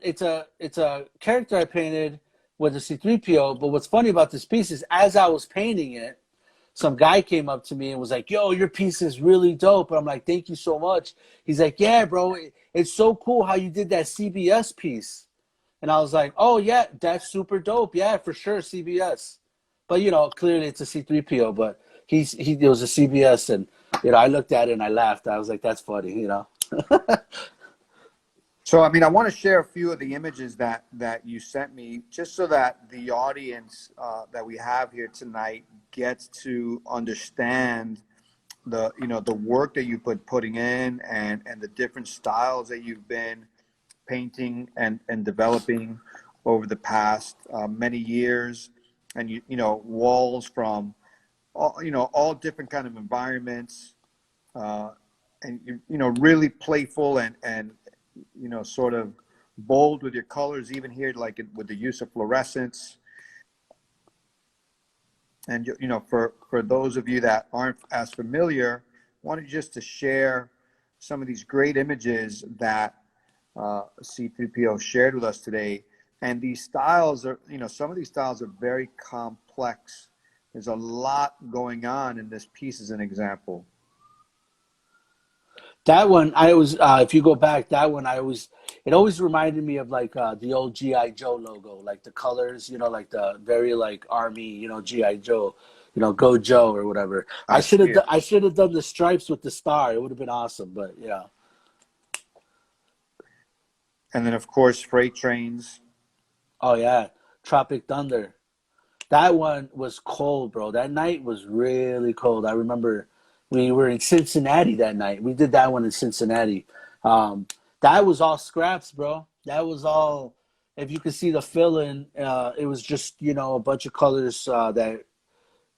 it's a character I painted with a C3PO. But what's funny about this piece is, as I was painting it, some guy came up to me and was like, "Yo, your piece is really dope." And I'm like, "Thank you so much." He's like, "Yeah, bro, it's so cool how you did that CBS piece." And I was like, "Oh yeah, that's super dope. Yeah, for sure, CBS." But you know, clearly it's a C3PO. But he was a CBS, and you know, I looked at it and I laughed. I was like, "That's funny," you know. So, I mean, I want to share a few of the images that you sent me, just so that the audience that we have here tonight gets to understand the, you know, the work that you putting in, and the different styles that you've been painting and developing over the past many years. And you know, walls from all, you know, all different kind of environments, uh, and you know, really playful and you know, sort of bold with your colors, even here, like with the use of fluorescence. And you know, for those of you that aren't as familiar, I wanted just to share some of these great images that C3PO shared with us today. And these styles are, you know, some of these styles are very complex. There's a lot going on in this piece, as an example. That one, I was, if you go back, that one, it always reminded me of like the old GI Joe logo, like the colors, you know, like the very like army, you know, GI Joe, you know, Go Joe or whatever. I see it. I should have done the stripes with the star. It would have been awesome, but yeah. And then, of course, freight trains. Oh yeah, Tropic Thunder. That one was cold, bro. That night was really cold. I remember we were in Cincinnati that night. We did that one in Cincinnati. Um, that was all scraps, bro. That was all. If you could see the fill-in, it was just, you know, a bunch of colors that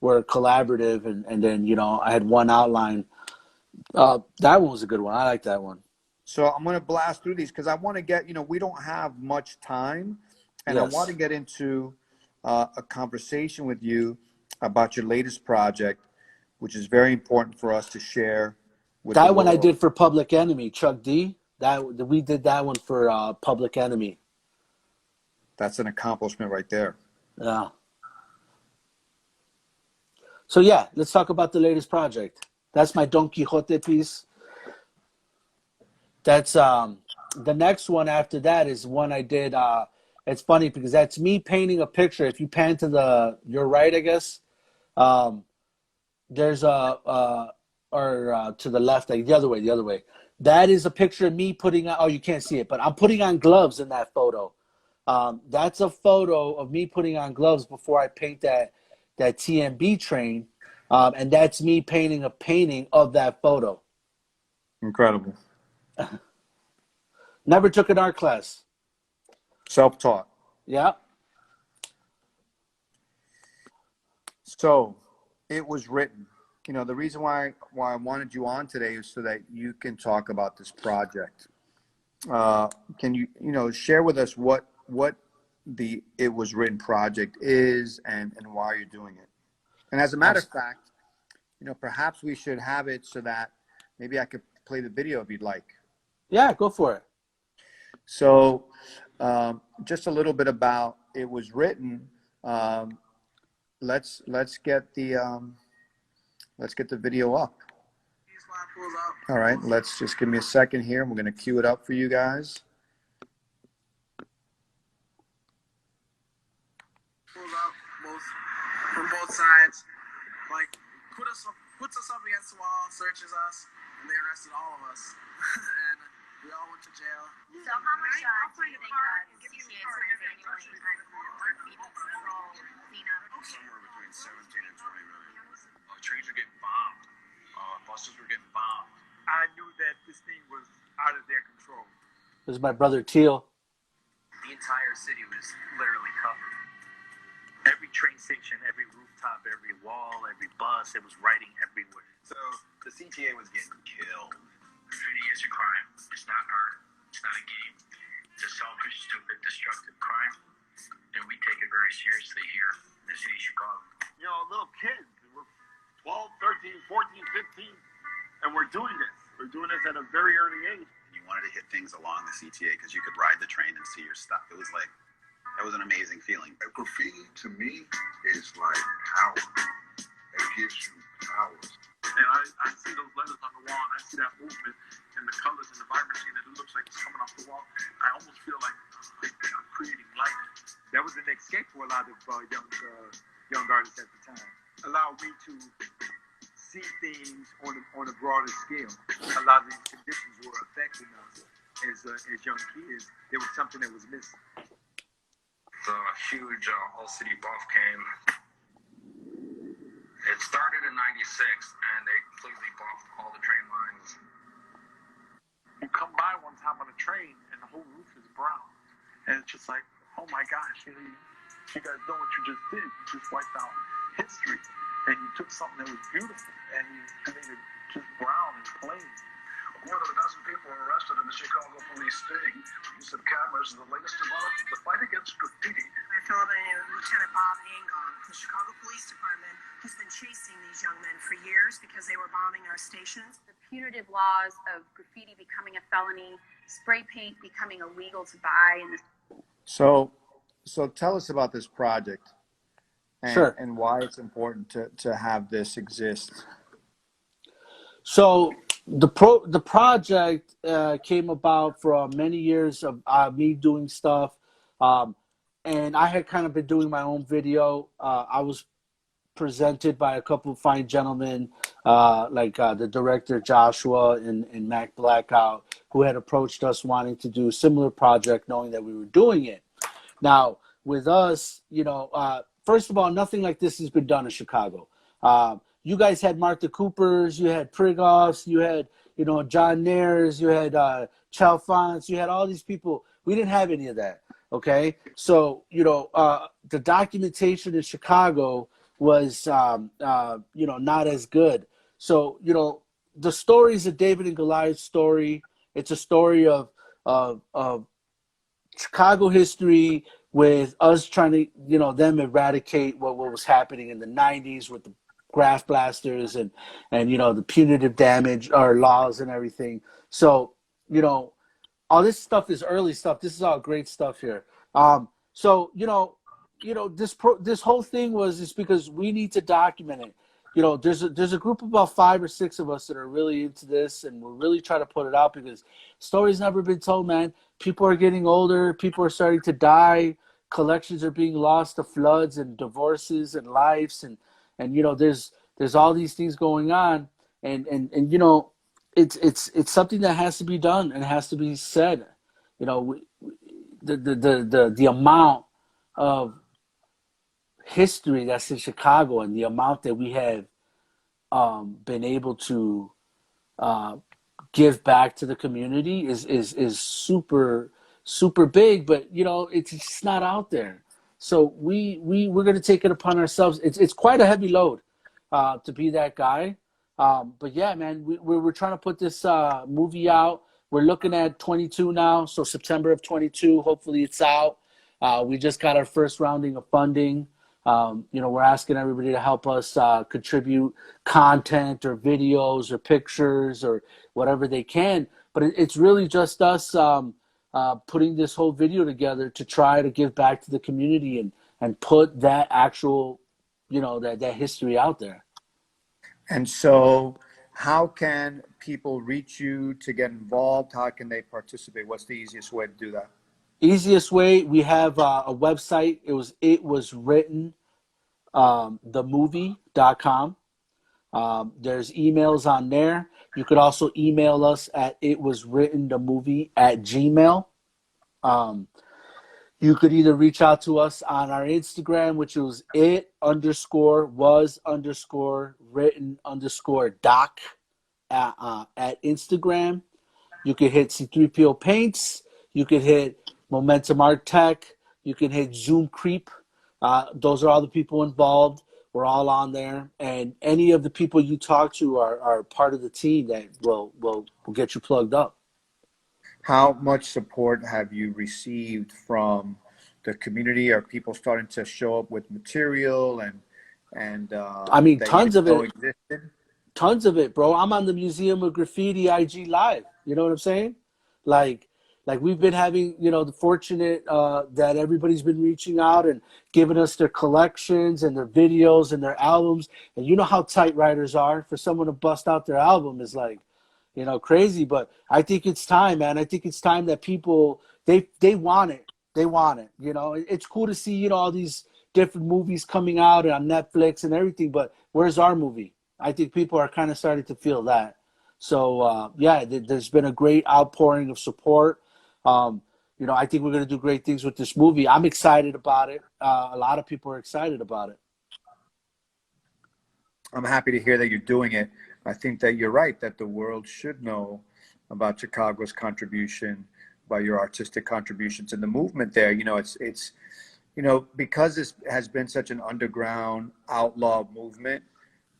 were collaborative, and then, you know, I had one outline. That one was a good one. I like that one. So I'm going to blast through these because I want to get, you know, we don't have much time, and I want to Yes, get into a conversation with you about your latest project, which is very important for us to share with the that one I world. did for Public Enemy, Chuck D. That we did that one for Public Enemy. That's an accomplishment right there. Yeah. So yeah, let's talk about the latest project. That's my Don Quixote piece. That's the next one after that is one I did. It's funny because that's me painting a picture. If you pan to your right, I guess, um, there's or to the left, like the other way. That is a picture of me putting on. Oh, you can't see it, but I'm putting on gloves in that photo. That's a photo of me putting on gloves before I paint that TMB train, and that's me painting a painting of that photo. Incredible. Never took an art class. Self-taught. Yeah, So it was written. You know, the reason why I wanted you on today is so that you can talk about this project. Uh, can you know, share with us what the It Was Written project is, and why you're doing it? And as a matter of abs- fact, you know, perhaps we should have it so that maybe I could play the video if you'd like. yeah, go for it. So, just a little bit about It Was Written. Um, let's get the video up. All right, let's just give me a second here. We're gonna cue it up for you guys. Pulls up both from both sides. Like, put us puts us up against the wall, searches us, and they arrested all of us. And we all went to jail. So how much do you think CTA spends annually on graffiti control, cleanup? Somewhere between 17 and 20 million. Trains were getting bombed. Buses were getting bombed. I knew that this thing was out of their control. This is my brother Teal. The entire city was literally covered. Every train station, every rooftop, every wall, every bus, it was writing everywhere. So the CTA was getting killed. Graffiti is a crime. It's not art. It's not a game. It's a selfish, stupid, destructive crime. And we take it very seriously here in the city of Chicago. You know, little kids, we're 12, 13, 14, 15, and we're doing this. We're doing this at a very early age. You wanted to hit things along the CTA because you could ride the train and see your stuff. It was like, that was an amazing feeling. Graffiti to me is like power. It gives you power. And I see those letters on the wall, and I see that movement and the colors and the vibrancy, and it looks like it's coming off the wall. I almost feel like I'm creating light. That was an escape for a lot of young artists at the time. Allowed me to see things on a broader scale. A lot of these conditions were affecting us as young kids. There was something that was missing. The huge all-city buff came. It started in 96, and they completely buffed all the train lines. You come by one time on a train, and the whole roof is brown. And it's just like, oh my gosh, you guys know what you just did. You just wiped out history. And you took something that was beautiful, and you made it just brown and plain. More than a dozen people were arrested in the Chicago police sting. The use of cameras is the latest development. The fight against graffiti. I feel that Lieutenant Bob Angon, the Chicago Police Department, has been chasing these young men for years because they were bombing our stations. The punitive laws of graffiti becoming a felony, spray paint becoming illegal to buy, and So tell us about this project and, Sure. and why it's important to have this exist. So the project came about from many years of me doing stuff, and I had kind of been doing my own video. I was presented by a couple of fine gentlemen, like the director Joshua and Mac Blackout, who had approached us wanting to do a similar project, knowing that we were doing it. Now, with us, first of all, nothing like this has been done in Chicago. You guys had Martha Coopers, you had Prigoffs, you had, John Nares, you had Chalfants, you had all these people. We didn't have any of that, okay? So, the documentation in Chicago was, not as good. So, the story is a David and Goliath story. It's a story of Chicago history with us trying to, them eradicate what was happening in the 90s with the graph blasters and the punitive damage or laws and everything. So, all this stuff is early stuff. This is all great stuff here. So, this whole thing is because we need to document it. There's a group of about 5 or 6 of us that are really into this, and we're really trying to put it out because stories never been told, man. People are getting older. People are starting to die. Collections are being lost to floods and divorces and lives, and there's all these things going on, and it's something that has to be done and has to be said. The amount of history that's in Chicago and the amount that we have been able to give back to the community is super big, but it's just not out there. So we're going to take it upon ourselves. It's quite a heavy load to be that guy. But yeah, man, we're trying to put this movie out. We're looking at 22 now, so September of 22. Hopefully it's out. We just got our first rounding of funding. We're asking everybody to help us contribute content or videos or pictures or whatever they can. But it's really just us putting this whole video together to try to give back to the community and put that actual, that history out there. And so how can people reach you to get involved? How can they participate? What's the easiest way to do that? Easiest way, we have a website. It was written, themovie.com. There's emails on there. You could also email us at itwaswrittenthemovie@gmail. You could either reach out to us on our Instagram, which was it_was_written_doc at Instagram. You could hit C3PO Paints. You could hit Momentum Art Tech. You can hit Zoom Creep. Those are all the people involved. We're all on there. And any of the people you talk to are part of the team that will get you plugged up. How much support have you received from the community? Are people starting to show up with material and I mean, that tons you of didn't know it. existed? Tons of it, bro. I'm on the Museum of Graffiti IG Live. You know what I'm saying? Like we've been having, the fortunate that everybody's been reaching out and giving us their collections and their videos and their albums. And you know how tight writers are. For someone to bust out their album is like, crazy. But I think it's time, man. I think it's time that people they want it. They want it. It's cool to see all these different movies coming out on Netflix and everything. But where's our movie? I think people are kind of starting to feel that. So there's been a great outpouring of support. I think we're going to do great things with this movie. I'm excited about it. A lot of people are excited about it. I'm happy to hear that you're doing it. I think that you're right, that the world should know about Chicago's contribution, about your artistic contributions and the movement there. It's because this has been such an underground outlaw movement,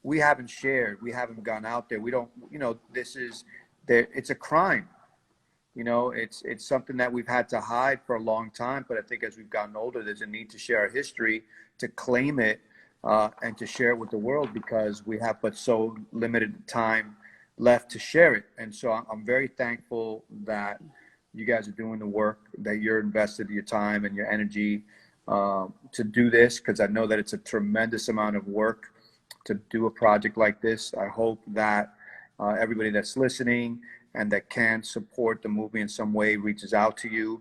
we haven't shared, we haven't gone out there. We don't, it's a crime. It's something that we've had to hide for a long time. But I think as we've gotten older, there's a need to share our history, to claim it, and to share it with the world, because we have but so limited time left to share it. And so I'm very thankful that you guys are doing the work, that you're invested your time and your energy to do this, because I know that it's a tremendous amount of work to do a project like this. I hope that everybody that's listening and that can support the movie in some way reaches out to you.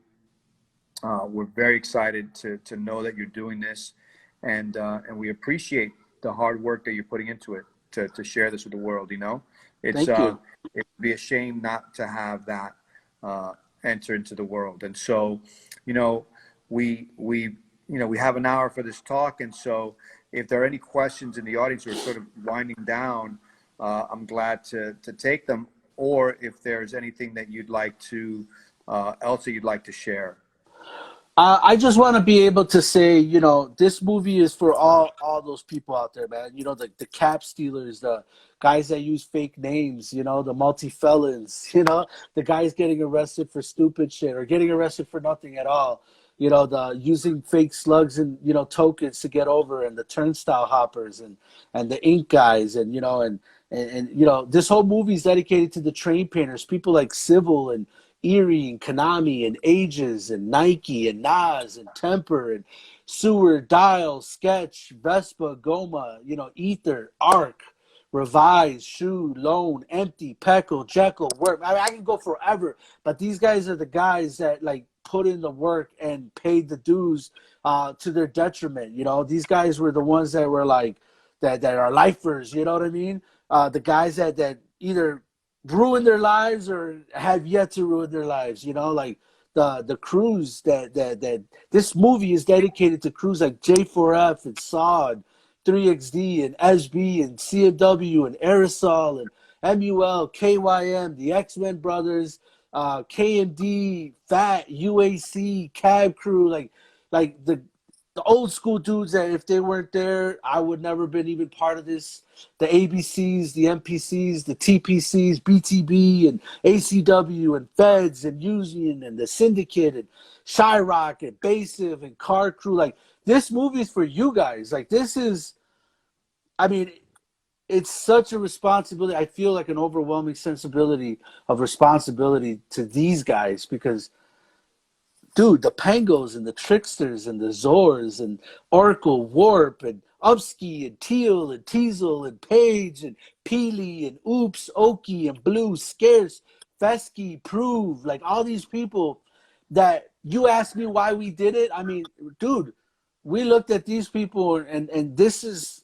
We're very excited to know that you're doing this, and we appreciate the hard work that you're putting into it to share this with the world. It's Thank you. It'd be a shame not to have that enter into the world. And so, we have an hour for this talk, and so if there are any questions in the audience who are sort of winding down, I'm glad to take them. Or if there's anything that you'd like to, Elsa, you'd like to share. I just want to be able to say, this movie is for all those people out there, man. The cap stealers, the guys that use fake names, the multi-felons, the guys getting arrested for stupid shit or getting arrested for nothing at all. The using fake slugs and, tokens to get over, and the turnstile hoppers and the ink guys and this whole movie is dedicated to the train painters, people like Civil and Erie and Konami and Ages and Nike and Nas and Temper and Sewer, Dial, Sketch, Vespa, Goma, Ether, Arc, Revise, Shoe, Lone, Empty, Peckle, Jekyll, Work. I can go forever, but these guys are the guys that put in the work and paid the dues to their detriment. These guys were the ones that were that are lifers. You know what I mean? The guys that either ruin their lives or have yet to ruin their lives. The crews that this movie is dedicated to, crews like J4F and Sod, 3XD and SB and CMW and Aerosol and MUL, KYM, the X-Men brothers, KMD, Fat, UAC, Cab Crew, the old school dudes that if they weren't there, I would never been even part of this. The ABCs, the MPCs, the TPCs, BTB and ACW and Feds and Union and the Syndicate and Shyrock and Basive and Car Crew. This movie is for you guys. This is, it's such a responsibility. I feel like an overwhelming sensibility of responsibility to these guys because, dude, the Pangos and the Tricksters and the Zors and Oracle, Warp and Upski and Teal and Teasel and Page and Peely and Oops, Oki and Blue, Scarce, Fesky, Prove, all these people that you asked me why we did it. Dude, we looked at these people and this is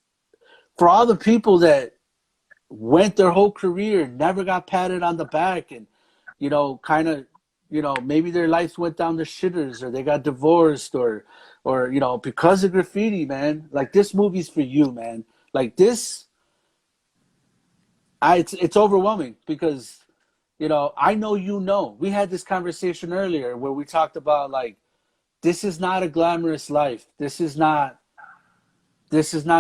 for all the people that went their whole career, never got patted on the back, and kind of, maybe their lives went down the shitters, or they got divorced, or because of graffiti, man. Like, this movie's for you, man. Like, this, it's overwhelming because, I know we had this conversation earlier where we talked about, like, this is not a glamorous life. This is not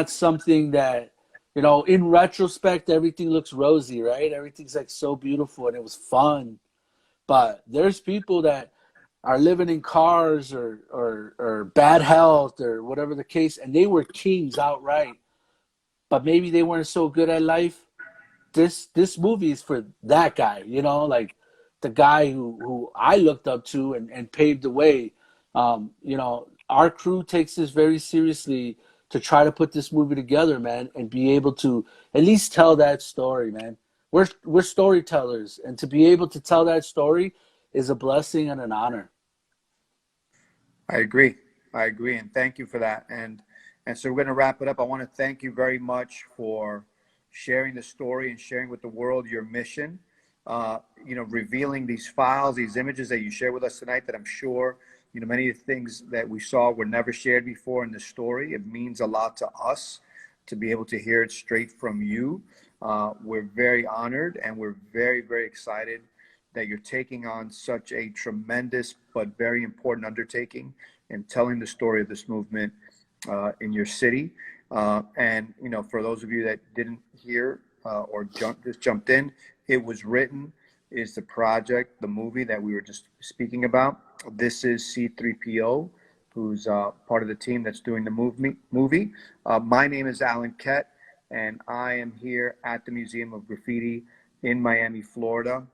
something that, in retrospect, everything looks rosy, right? Everything's like so beautiful and it was fun. But there's people that are living in cars or bad health or whatever the case, and they were kings outright, but maybe they weren't so good at life. This movie is for that guy, like the guy who I looked up to and paved the way. Our crew takes this very seriously to try to put this movie together, man, and be able to at least tell that story, man. We're storytellers, and to be able to tell that story is a blessing and an honor. I agree. And thank you for that. And so we're going to wrap it up. I want to thank you very much for sharing the story and sharing with the world your mission. Revealing these files, these images that you share with us tonight, that I'm sure, many of the things that we saw were never shared before in the story. It means a lot to us to be able to hear it straight from you. We're very honored, and we're very, very excited that you're taking on such a tremendous but very important undertaking in telling the story of this movement in your city. And for those of you that didn't hear or just jumped in, It Was Written is the project, the movie that we were just speaking about. This is C3PO, who's part of the team that's doing the movie. My name is Alan Kett, and I am here at the Museum of Graffiti in Miami, Florida,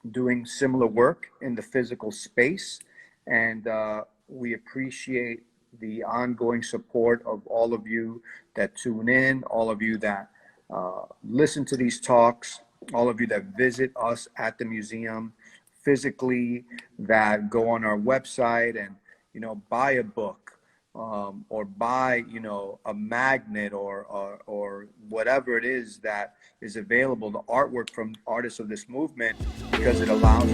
doing similar work in the physical space. And we appreciate the ongoing support of all of you that tune in, all of you that listen to these talks, all of you that visit us at the museum physically, that go on our website and, buy a book, or buy, a magnet or whatever it is that is available, the artwork from artists of this movement, because it allows